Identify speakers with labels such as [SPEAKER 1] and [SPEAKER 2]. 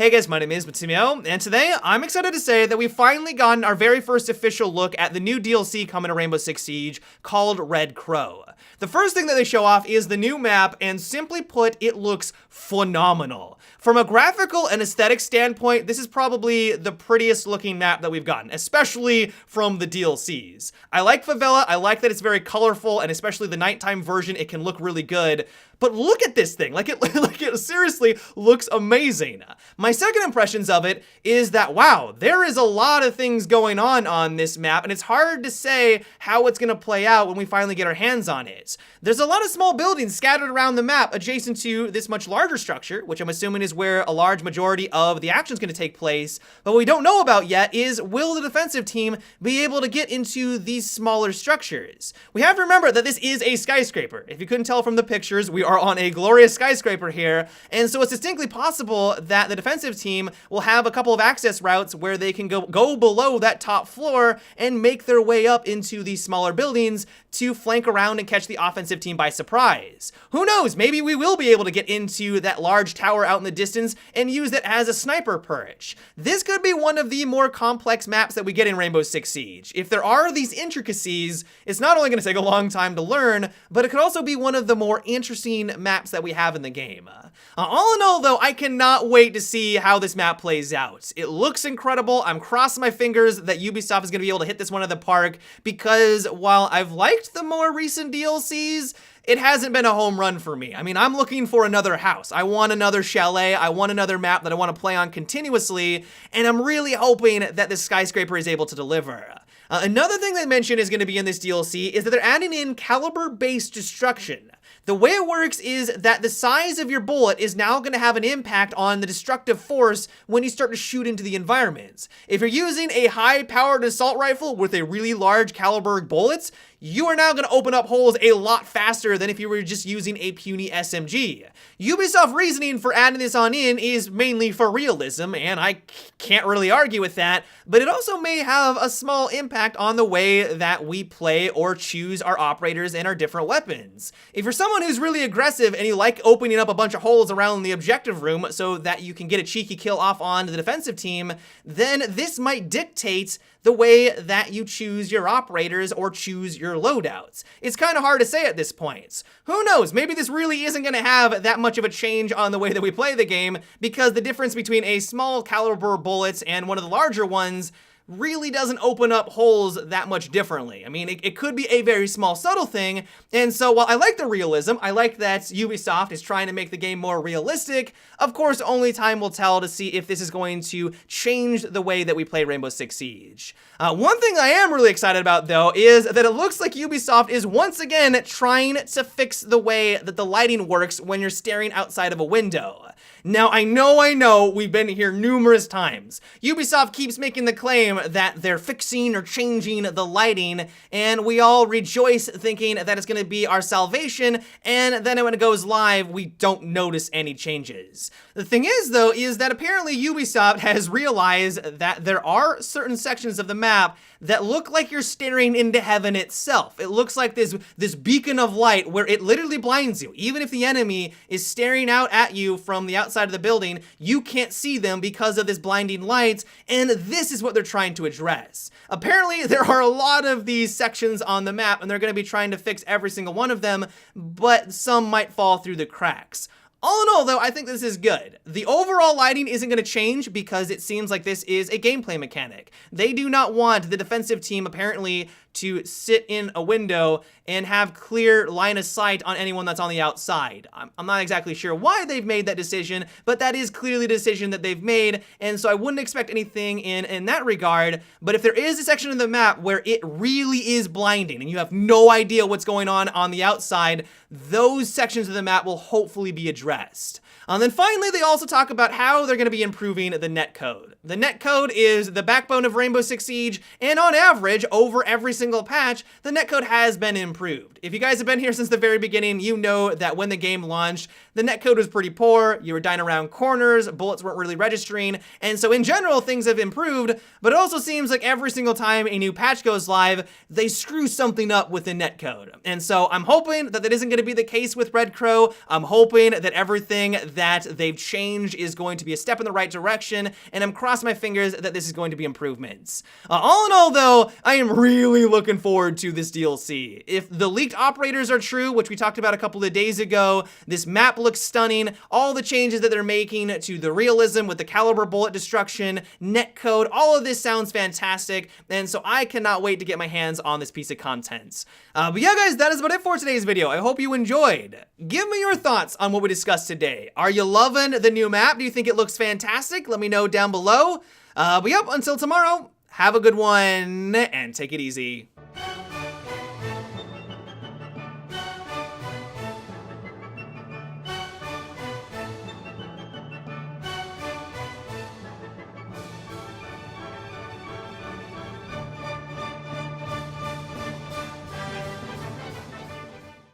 [SPEAKER 1] Hey guys, my name is Matimio, and today I'm excited to say that we've finally gotten our very first official look at the new DLC coming to Rainbow Six Siege called Red Crow. The first thing that they show off is the new map, and simply put, it looks phenomenal. From a graphical and aesthetic standpoint, this is probably the prettiest looking map that we've gotten, especially from the DLCs. I like Favela, I like that it's very colorful, and especially the nighttime version, it can look really good. But look at this thing, like it seriously looks amazing. My second impressions of it is that, wow, there is a lot of things going on this map, and it's hard to say how it's gonna play out when we finally get our hands on it. There's a lot of small buildings scattered around the map adjacent to this much larger structure, which I'm assuming is where a large majority of the action is gonna take place. But what we don't know about yet is, will the defensive team be able to get into these smaller structures? We have to remember that this is a skyscraper. If you couldn't tell from the pictures, we are on a glorious skyscraper here, and so it's distinctly possible that the defensive team will have a couple of access routes where they can go below that top floor and make their way up into these smaller buildings to flank around and catch the offensive team by surprise. Who knows, maybe we will be able to get into that large tower out in the distance and use it as a sniper perch. This could be one of the more complex maps that we get in Rainbow Six Siege. If there are these intricacies, it's not only going to take a long time to learn, but it could also be one of the more interesting maps that we have in the game. All in all though, I cannot wait to see how this map plays out. It looks incredible. I'm crossing my fingers that Ubisoft is going to be able to hit this one at the park, because while I've liked the more recent DLCs, it hasn't been a home run for me. I mean, I'm looking for another house. I want another chalet. I want another map that I want to play on continuously, and I'm really hoping that this skyscraper is able to deliver. Another thing they mentioned is going to be in this DLC is that they're adding in caliber-based destruction. The way it works is that the size of your bullet is now going to have an impact on the destructive force when you start to shoot into the environment. If you're using a high-powered assault rifle with a really large caliber bullets, you are now going to open up holes a lot faster than if you were just using a puny SMG. Ubisoft reasoning for adding this on in is mainly for realism, and I can't really argue with that, but it also may have a small impact on the way that we play or choose our operators and our different weapons. If you're someone who's really aggressive and you like opening up a bunch of holes around the objective room so that you can get a cheeky kill off on the defensive team, then this might dictate the way that you choose your operators or choose your loadouts. It's kind of hard to say at this point. Who knows, maybe this really isn't going to have that much of a change on the way that we play the game, because the difference between a small caliber bullet and one of the larger ones really doesn't open up holes that much differently. I mean, it could be a very small, subtle thing, and so while I like the realism, I like that Ubisoft is trying to make the game more realistic, of course, only time will tell to see if this is going to change the way that we play Rainbow Six Siege. One thing I am really excited about, though, is that it looks like Ubisoft is once again trying to fix the way that the lighting works when you're staring outside of a window. Now, I know, we've been here numerous times. Ubisoft keeps making the claim that they're fixing or changing the lighting, and we all rejoice thinking that it's gonna be our salvation, and then when it goes live, we don't notice any changes. The thing is, though, is that apparently Ubisoft has realized that there are certain sections of the map that look like you're staring into heaven itself. It looks like this beacon of light where it literally blinds you. Even if the enemy is staring out at you from the outside of the building, you can't see them because of this blinding light, and this is what they're trying to address. Apparently, there are a lot of these sections on the map, and they're going to be trying to fix every single one of them, but some might fall through the cracks. All in all, though, I think this is good. The overall lighting isn't going to change because it seems like this is a gameplay mechanic. They do not want the defensive team, apparently, to sit in a window and have clear line of sight on anyone that's on the outside. I'm not exactly sure why they've made that decision, but that is clearly the decision that they've made, and so I wouldn't expect anything in that regard. But if there is a section of the map where it really is blinding and you have no idea what's going on the outside, those sections of the map will hopefully be addressed. And then finally, they also talk about how they're going to be improving the netcode. The netcode is the backbone of Rainbow Six Siege, and on average, over every single patch, the netcode has been improved. If you guys have been here since the very beginning, you know that when the game launched, the netcode was pretty poor, you were dying around corners, bullets weren't really registering, and so in general, things have improved, but it also seems like every single time a new patch goes live, they screw something up with the netcode. And so I'm hoping that that isn't going to be the case with Red Crow. I'm hoping that everything that they've changed is going to be a step in the right direction, and I'm crossing my fingers that this is going to be improvements. All in all, though, I am really looking forward to this DLC. If the leaked operators are true, which we talked about a couple of days ago, this map looks stunning. All the changes that they're making to the realism with the Calibre bullet destruction, netcode, all of this sounds fantastic, and so I cannot wait to get my hands on this piece of content. But yeah, guys, that is about it for today's video. I hope you enjoyed. Give me your thoughts on what we discussed today. Are you loving the new map? Do you think it looks fantastic? Let me know down below. But yep, until tomorrow, have a good one, and take it easy.